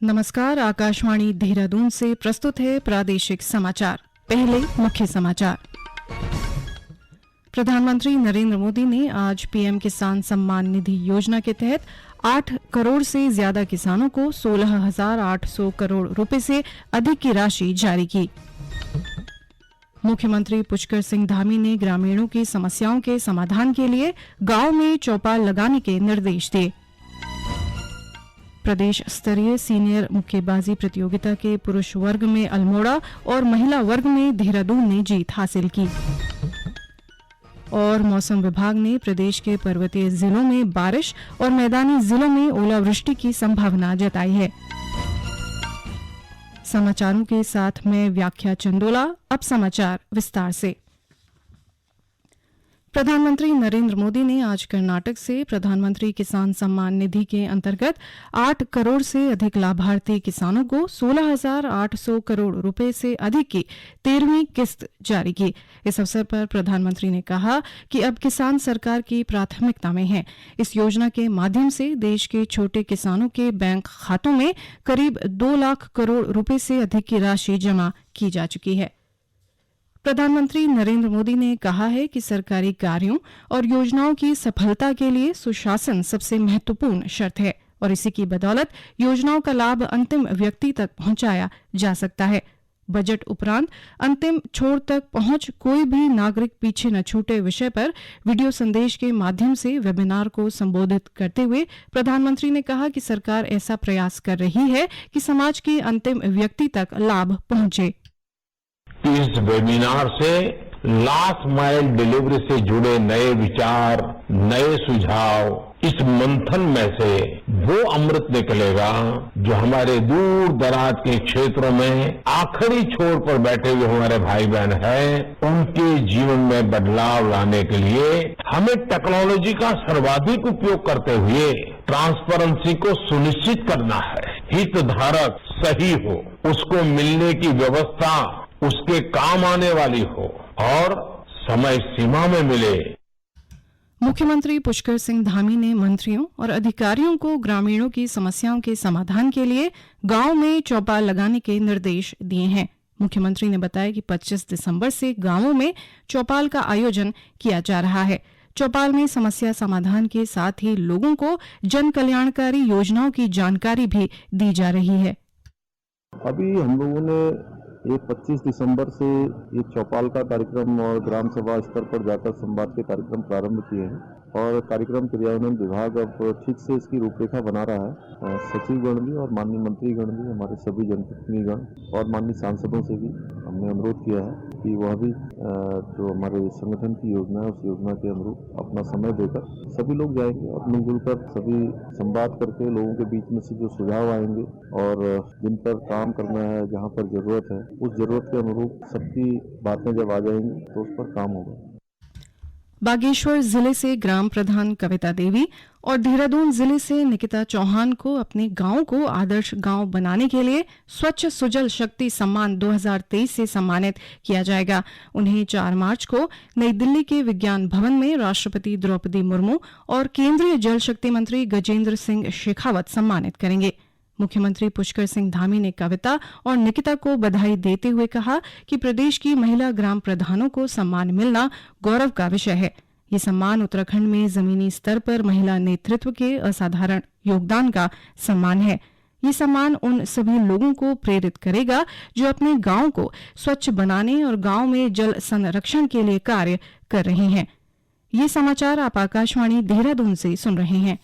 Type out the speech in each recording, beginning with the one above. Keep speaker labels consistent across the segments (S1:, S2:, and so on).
S1: नमस्कार, आकाशवाणी देहरादून से प्रस्तुत है प्रादेशिक समाचार। पहले मुख्य समाचार। प्रधानमंत्री नरेंद्र मोदी ने आज पीएम किसान सम्मान निधि योजना के तहत 8 करोड़ से ज्यादा किसानों को 16,800 करोड़ रुपए से अधिक की राशि जारी की। मुख्यमंत्री पुष्कर सिंह धामी ने ग्रामीणों की समस्याओं के समाधान के लिए गांव में चौपाल लगाने के निर्देश दिए। प्रदेश स्तरीय सीनियर मुक्केबाजी प्रतियोगिता के पुरुष वर्ग में अल्मोड़ा और महिला वर्ग में देहरादून ने जीत हासिल की। और मौसम विभाग ने प्रदेश के पर्वतीय जिलों में बारिश और मैदानी जिलों में ओलावृष्टि की संभावना जताई है। समाचारों के साथ मैं व्याख्या चंदोला। अब समाचार विस्तार से। प्रधानमंत्री नरेंद्र मोदी ने आज कर्नाटक से प्रधानमंत्री किसान सम्मान निधि के अंतर्गत 8 करोड़ से अधिक लाभार्थी किसानों को 16,800 करोड़ रुपए से अधिक की 13वीं किस्त जारी की। इस अवसर पर प्रधानमंत्री ने कहा कि अब किसान सरकार की प्राथमिकता में है। इस योजना के माध्यम से देश के छोटे किसानों के बैंक खातों में करीब 2 लाख करोड़ रुपए से अधिक की राशि जमा की जा चुकी है। प्रधानमंत्री नरेंद्र मोदी ने कहा है कि सरकारी कार्यों और योजनाओं की सफलता के लिए सुशासन सबसे महत्वपूर्ण शर्त है और इसी की बदौलत योजनाओं का लाभ अंतिम व्यक्ति तक पहुंचाया जा सकता है। बजट उपरांत अंतिम छोर तक पहुंच कोई भी नागरिक पीछे न छूटे विषय पर वीडियो संदेश के माध्यम से वेबिनार को संबोधित करते हुए प्रधानमंत्री ने कहा कि सरकार ऐसा प्रयास कर रही है कि समाज के अंतिम व्यक्ति तक लाभ पहुंचे।
S2: इस वेबिनार से लास्ट माइल डिलीवरी से जुड़े नए विचार, नए सुझाव, इस मंथन में से वो अमृत निकलेगा जो हमारे दूर दराज के क्षेत्रों में आखिरी छोर पर बैठे हुए हमारे भाई बहन हैं, उनके जीवन में बदलाव लाने के लिए हमें टेक्नोलॉजी का सर्वाधिक उपयोग करते हुए ट्रांसपेरेंसी को सुनिश्चित करना है। हितधारक सही हो, उसको मिलने की व्यवस्था उसके काम आने वाली हो और समय सीमा में मिले।
S1: मुख्यमंत्री पुष्कर सिंह धामी ने मंत्रियों और अधिकारियों को ग्रामीणों की समस्याओं के समाधान के लिए गांव में चौपाल लगाने के निर्देश दिए हैं। मुख्यमंत्री ने बताया कि 25 दिसंबर से गांवों में चौपाल का आयोजन किया जा रहा है। चौपाल में समस्या समाधान के साथ ही लोगों को जन कल्याणकारी योजनाओं की जानकारी भी दी जा रही है।
S3: अभी हम लोगों ने ये 25 दिसंबर से ये चौपाल का कार्यक्रम और ग्राम सभा स्तर पर जाकर संवाद के कार्यक्रम प्रारंभ किए हैं और कार्यक्रम क्रियान्वयन विभाग अब ठीक से इसकी रूपरेखा बना रहा है। सचिवगण भी और माननीय मंत्रीगण भी, हमारे सभी जनप्रतिनिधिगण और माननीय सांसदों से भी हमने अनुरोध किया है कि वह भी जो हमारे संगठन की योजना है उस योजना के अनुरूप अपना समय देकर सभी लोग जाएंगे और मिलजुल कर सभी संवाद करके लोगों के बीच में से जो सुझाव आएंगे और जिन पर काम करना है, जहाँ पर जरूरत है, उस जरूरत के अनुरूप सबकी बातें जब आ जाएंगी तो उस पर काम होगा।
S1: बागेश्वर जिले से ग्राम प्रधान कविता देवी और देहरादून जिले से निकिता चौहान को अपने गांव को आदर्श गांव बनाने के लिए स्वच्छ सुजल शक्ति सम्मान 2023 से सम्मानित किया जाएगा। उन्हें 4 मार्च को नई दिल्ली के विज्ञान भवन में राष्ट्रपति द्रौपदी मुर्मू और केंद्रीय जल शक्ति मंत्री गजेंद्र सिंह शेखावत सम्मानित करेंगे। मुख्यमंत्री पुष्कर सिंह धामी ने कविता और निकिता को बधाई देते हुए कहा कि प्रदेश की महिला ग्राम प्रधानों को सम्मान मिलना गौरव का विषय है। ये सम्मान उत्तराखंड में जमीनी स्तर पर महिला नेतृत्व के असाधारण योगदान का सम्मान है। ये सम्मान उन सभी लोगों को प्रेरित करेगा जो अपने गांव को स्वच्छ बनाने और गांव में जल संरक्षण के लिए कार्य कर रहे हैं। ये समाचार आप आकाशवाणी देहरादून से सुन रहे हैं।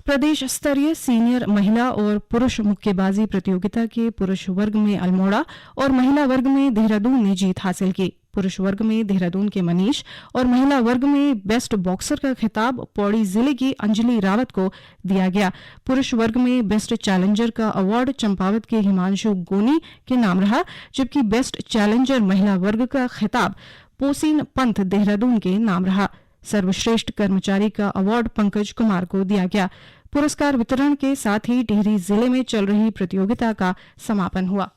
S1: प्रदेश स्तरीय सीनियर महिला और पुरुष मुक्केबाजी प्रतियोगिता के पुरुष वर्ग में अल्मोड़ा और महिला वर्ग में देहरादून ने जीत हासिल की। पुरुष वर्ग में देहरादून के मनीष और महिला वर्ग में बेस्ट बॉक्सर का खिताब पौड़ी जिले की अंजलि रावत को दिया गया। पुरुष वर्ग में बेस्ट चैलेंजर का अवार्ड चंपावत के हिमांशु गोनी के नाम रहा, जबकि बेस्ट चैलेंजर महिला वर्ग का खिताब पोसीन पंथ देहरादून के नाम रहा। सर्वश्रेष्ठ कर्मचारी का अवार्ड पंकज कुमार को दिया गया। पुरस्कार वितरण के साथ ही टिहरी जिले में चल रही प्रतियोगिता का समापन हुआ।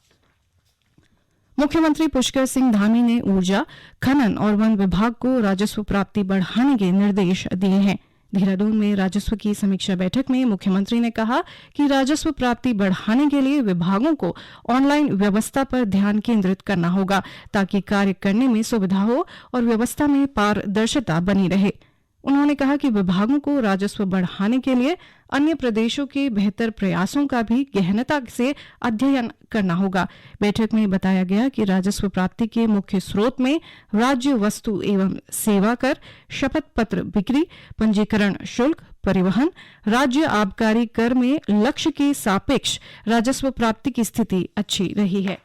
S1: मुख्यमंत्री पुष्कर सिंह धामी ने ऊर्जा, खनन और वन विभाग को राजस्व प्राप्ति बढ़ाने के निर्देश दिए हैं। देहरादून में राजस्व की समीक्षा बैठक में मुख्यमंत्री ने कहा कि राजस्व प्राप्ति बढ़ाने के लिए विभागों को ऑनलाइन व्यवस्था पर ध्यान केंद्रित करना होगा ताकि कार्य करने में सुविधा हो और व्यवस्था में पारदर्शिता बनी रहे। उन्होंने कहा कि विभागों को राजस्व बढ़ाने के लिए अन्य प्रदेशों के बेहतर प्रयासों का भी गहनता से अध्ययन करना होगा। बैठक में बताया गया कि राजस्व प्राप्ति के मुख्य स्रोत में राज्य वस्तु एवं सेवा कर, शपथ पत्र बिक्री, पंजीकरण शुल्क, परिवहन, राज्य आबकारी कर में लक्ष्य के सापेक्ष राजस्व प्राप्ति की स्थिति अच्छी रही है।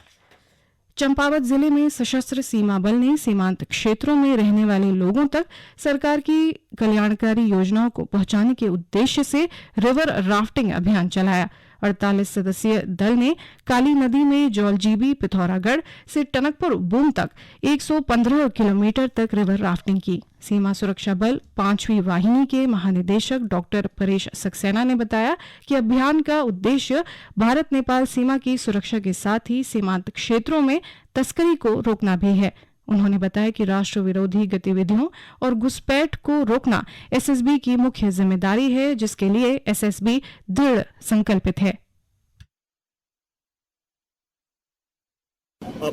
S1: चंपावत जिले में सशस्त्र सीमा बल ने सीमांत क्षेत्रों में रहने वाले लोगों तक सरकार की कल्याणकारी योजनाओं को पहुंचाने के उद्देश्य से रिवर राफ्टिंग अभियान चलाया। 48 सदस्यीय दल ने काली नदी में जौलजीबी पिथौरागढ़ से टनकपुर बूम तक 115 किलोमीटर तक रिवर राफ्टिंग की। सीमा सुरक्षा बल 5वीं वाहिनी के महानिदेशक डॉक्टर परेश सक्सेना ने बताया कि अभियान का उद्देश्य भारत नेपाल सीमा की सुरक्षा के साथ ही सीमांत क्षेत्रों में तस्करी को रोकना भी है। उन्होंने बताया कि राष्ट्र विरोधी गतिविधियों और घुसपैठ को रोकना एसएसबी की मुख्य जिम्मेदारी है, जिसके लिए एसएसबी दृढ़ संकल्पित है।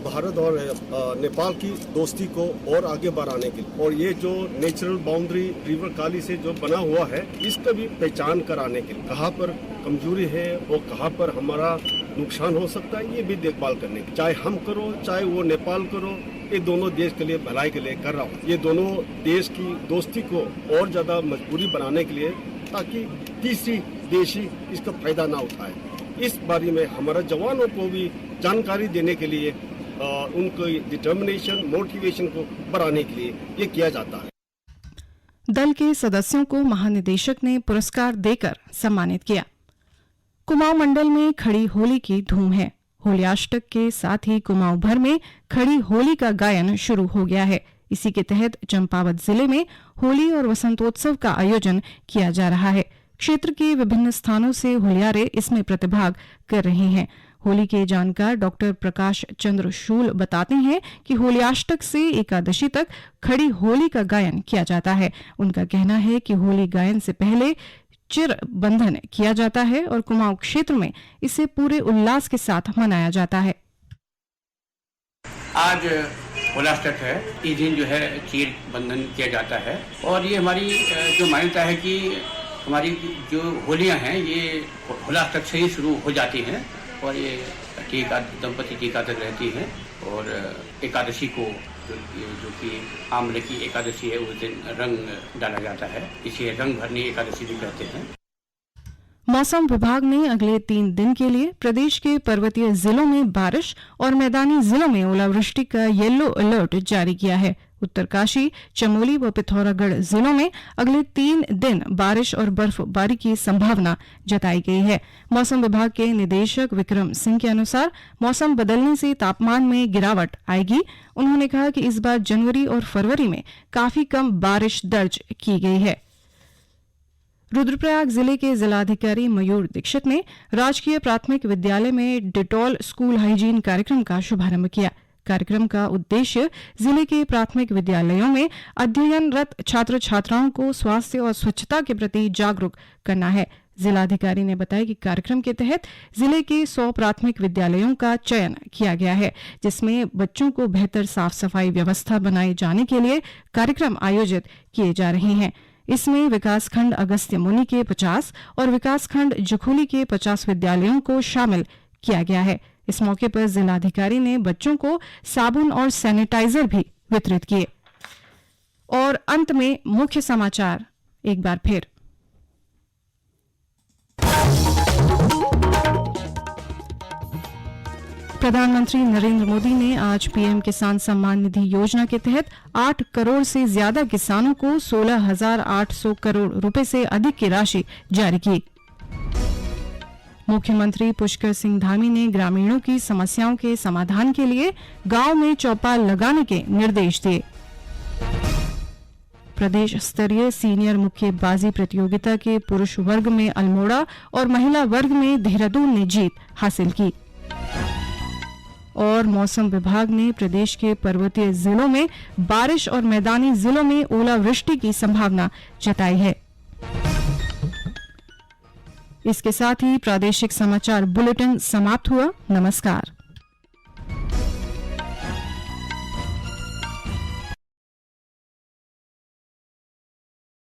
S4: भारत और नेपाल की दोस्ती को और आगे बढ़ाने के लिए और ये जो नेचुरल बाउंड्री रिवर काली से जो बना हुआ है, इसका भी पहचान कराने के लिए कहाँ पर कमजोरी है और कहाँ पर हमारा नुकसान हो सकता है, ये भी देखभाल करने की, चाहे हम करो चाहे वो नेपाल करो, ये दोनों देश के लिए भलाई के लिए कर रहा हूँ। ये दोनों देश की दोस्ती को और ज्यादा मजबूती बनाने के लिए, ताकि तीसरी देशी इसका फायदा ना उठाए, इस बारे में हमारे जवानों को भी जानकारी देने के लिए उनको डिटर्मिनेशन मोटिवेशन को बढ़ाने के लिए ये किया जाता है।
S1: दल के सदस्यों को महानिदेशक ने पुरस्कार देकर सम्मानित किया। कुमाऊं मंडल में खड़ी होली की धूम है। होलियाष्टक के साथ ही कुमाऊं भर में खड़ी होली का गायन शुरू हो गया है। इसी के तहत चंपावत जिले में होली और वसंतोत्सव का आयोजन किया जा रहा है। क्षेत्र के विभिन्न स्थानों से होलियारे इसमें प्रतिभाग कर रहे हैं। होली के जानकार डॉक्टर प्रकाश चंद्र शूल बताते हैं कि होलियाष्टक से एकादशी तक खड़ी होली का गायन किया जाता है। उनका कहना है कि होली गायन से पहले चिर बंधन किया जाता है और कुमाऊं क्षेत्र में इसे पूरे उल्लास के साथ मनाया जाता है।
S5: आज होलाष्टक है, इस दिन जो है चीर बंधन किया जाता है और ये हमारी जो मान्यता है कि हमारी जो होलियां हैं ये होलाष्टक से ही शुरू हो जाती हैं और ये दंपति टीका तक रहती हैं और एकादशी को जो कि आम्र की एकादशी है उस दिन रंग डाला जाता है, इसे रंग भरनी एकादशी भी कहते हैं।
S1: मौसम विभाग ने अगले 3 दिन के लिए प्रदेश के पर्वतीय जिलों में बारिश और मैदानी जिलों में ओलावृष्टि का येलो अलर्ट जारी किया है। उत्तरकाशी, चमोली व पिथौरागढ़ जिलों में अगले 3 दिन बारिश और बर्फबारी की संभावना जताई गई है। मौसम विभाग के निदेशक विक्रम सिंह के अनुसार मौसम बदलने से तापमान में गिरावट आएगी। उन्होंने कहा कि इस बार जनवरी और फरवरी में काफी कम बारिश दर्ज की गई है। रुद्रप्रयाग जिले के जिलाधिकारी मयूर दीक्षित ने राजकीय प्राथमिक विद्यालय में डिटॉल स्कूल हाइजीन कार्यक्रम का शुभारंभ किया। कार्यक्रम का उद्देश्य जिले के प्राथमिक विद्यालयों में अध्ययनरत छात्र छात्राओं को स्वास्थ्य और स्वच्छता के प्रति जागरूक करना है। जिलाधिकारी ने बताया कि कार्यक्रम के तहत जिले के 100 प्राथमिक विद्यालयों का चयन किया गया है, जिसमें बच्चों को बेहतर साफ सफाई व्यवस्था बनाए जाने के लिए कार्यक्रम आयोजित किए जा रहे हैं। इसमें विकासखंड अगस्त्य मुनि के 50 और विकासखंड जखोली के 50 विद्यालयों को शामिल किया गया है। इस मौके पर जिलाधिकारी ने बच्चों को साबुन और सैनिटाइजर भी वितरित किए। और अंत में मुख्य समाचार एक बार फिर। प्रधानमंत्री नरेंद्र मोदी ने आज पीएम किसान सम्मान निधि योजना के तहत 8 करोड़ से ज्यादा किसानों को 16,800 करोड़ रुपए से अधिक की राशि जारी की। मुख्यमंत्री पुष्कर सिंह धामी ने ग्रामीणों की समस्याओं के समाधान के लिए गांव में चौपाल लगाने के निर्देश दिए। प्रदेश स्तरीय सीनियर मुक्केबाजी प्रतियोगिता के पुरुष वर्ग में अल्मोड़ा और महिला वर्ग में देहरादून ने जीत हासिल की। और मौसम विभाग ने प्रदेश के पर्वतीय जिलों में बारिश और मैदानी जिलों में ओलावृष्टि की संभावना जताई है। इसके साथ ही प्रादेशिक समाचार बुलेटिन समाप्त हुआ। नमस्कार।